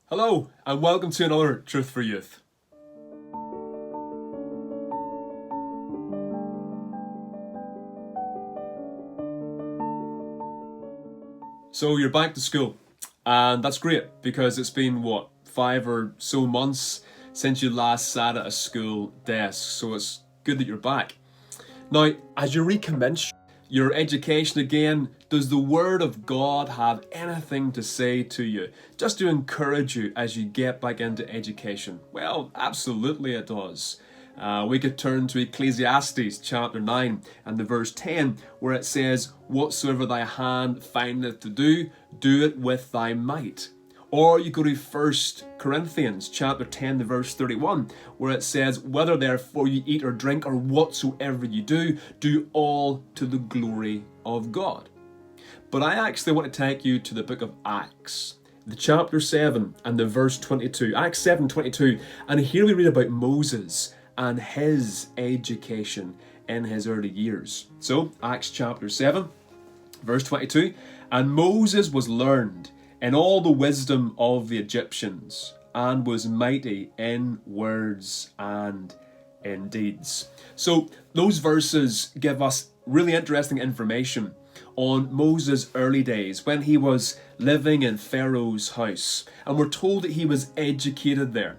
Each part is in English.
Hello, and welcome to another Truth for Youth. So you're back to school, and that's great because it's been, 5 or so months since you last sat at a school desk, so it's good that you're back. Now, as you recommence your education again, does the Word of God have anything to say to you, just to encourage you as you get back into education? Well, absolutely it does. We could turn to Ecclesiastes chapter 9 and the verse 10, where it says, "Whatsoever thy hand findeth to do, do it with thy might." Or you go to 1 Corinthians chapter 10, the verse 31, where it says, "Whether therefore you eat or drink or whatsoever you do, do all to the glory of God." But I actually want to take you to the book of Acts, the chapter 7 and the verse 22. Acts 7:22, and here we read about Moses and his education in his early years. So, Acts chapter 7, verse 22, "And Moses was learned in all the wisdom of the Egyptians, and was mighty in words and in deeds." So those verses give us really interesting information on Moses' early days when he was living in Pharaoh's house. And we're told that he was educated there.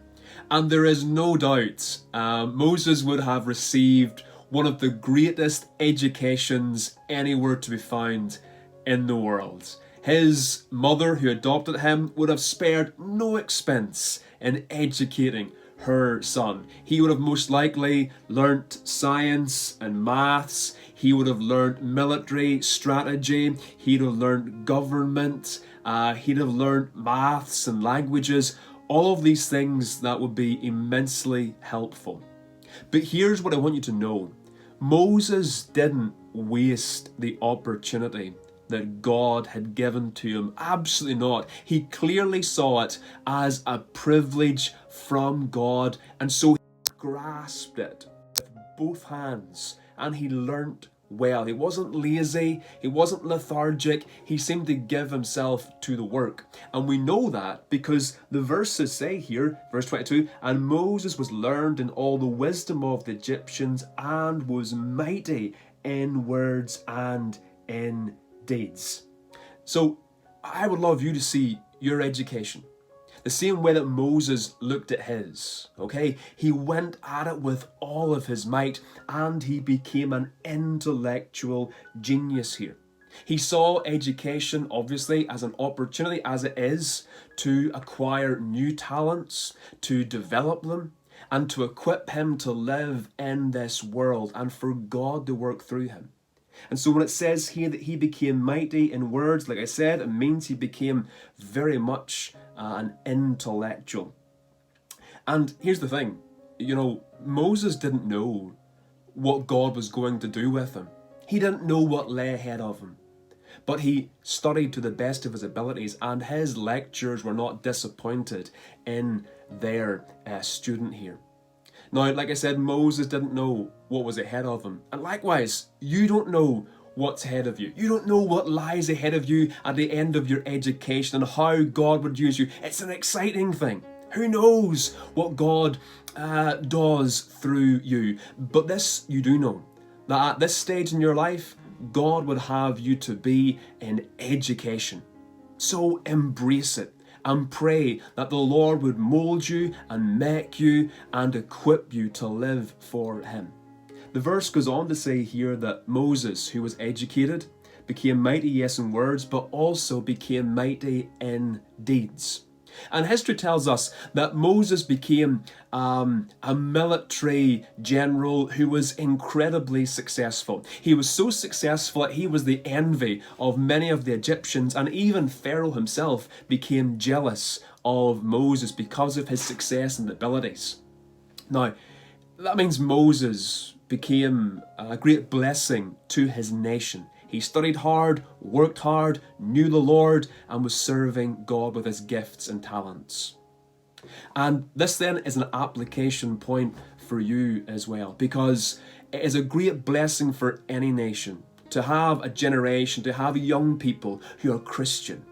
And there is no doubt Moses would have received one of the greatest educations anywhere to be found in the world. His mother, who adopted him, would have spared no expense in educating her son. He would have most likely learnt science and maths. He would have learnt military strategy. He'd have learnt government. He'd have learnt maths and languages. All of these things that would be immensely helpful. But here's what I want you to know. Moses didn't waste the opportunity that God had given to him. Absolutely not. He clearly saw it as a privilege from God, and so he grasped it with both hands, and he learnt well. He wasn't lazy, he wasn't lethargic, he seemed to give himself to the work. And we know that because the verses say here, verse 22, "And Moses was learned in all the wisdom of the Egyptians, and was mighty in words and in deeds." So I would love you to see your education the same way that Moses looked at his. Okay, he went at it with all of his might, and he became an intellectual genius here. He saw education obviously as an opportunity, as it is, to acquire new talents, to develop them, and to equip him to live in this world and for God to work through him. And so when it says here that he became mighty in words, like I said, it means he became very much an intellectual. And here's the thing, Moses didn't know what God was going to do with him. He didn't know what lay ahead of him. But he studied to the best of his abilities, and his lecturers were not disappointed in their student here. Now, like I said, Moses didn't know what was ahead of him. And likewise, you don't know what's ahead of you. You don't know what lies ahead of you at the end of your education and how God would use you. It's an exciting thing. Who knows what God does through you? But this you do know, that at this stage in your life, God would have you to be in education. So embrace it and pray that the Lord would mold you and make you and equip you to live for him. The verse goes on to say here that Moses, who was educated, became mighty, yes, in words, but also became mighty in deeds. And history tells us that Moses became a military general who was incredibly successful. He was so successful that he was the envy of many of the Egyptians, and even Pharaoh himself became jealous of Moses because of his success and abilities. Now, that means Moses became a great blessing to his nation. He studied hard, worked hard, knew the Lord, and was serving God with his gifts and talents. And this then is an application point for you as well, because it is a great blessing for any nation to have a generation, to have young people who are Christian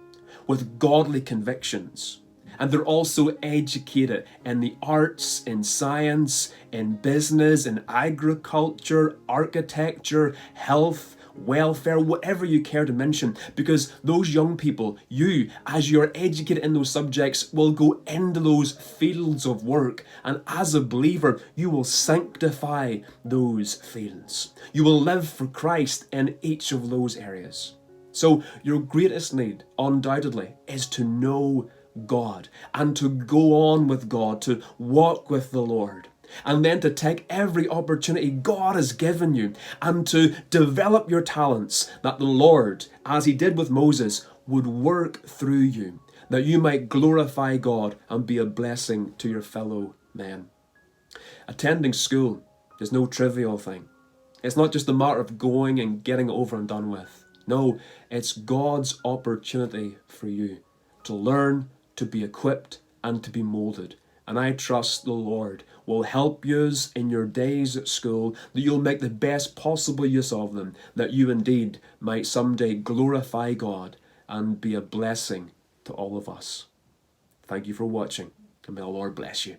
with godly convictions. And they're also educated in the arts, in science, in business, in agriculture, architecture, health, welfare, whatever you care to mention, because those young people, you, as you're educated in those subjects, will go into those fields of work, and as a believer, you will sanctify those fields. You will live for Christ in each of those areas. So your greatest need, undoubtedly, is to know God and to go on with God, to walk with the Lord. And then to take every opportunity God has given you and to develop your talents, that the Lord, as He did with Moses, would work through you, that you might glorify God and be a blessing to your fellow men. Attending school is no trivial thing. It's not just a matter of going and getting it over and done with. No, it's God's opportunity for you to learn, to be equipped, and to be moulded. And I trust the Lord will help you in your days at school, that you'll make the best possible use of them, that you indeed might someday glorify God and be a blessing to all of us. Thank you for watching, and may the Lord bless you.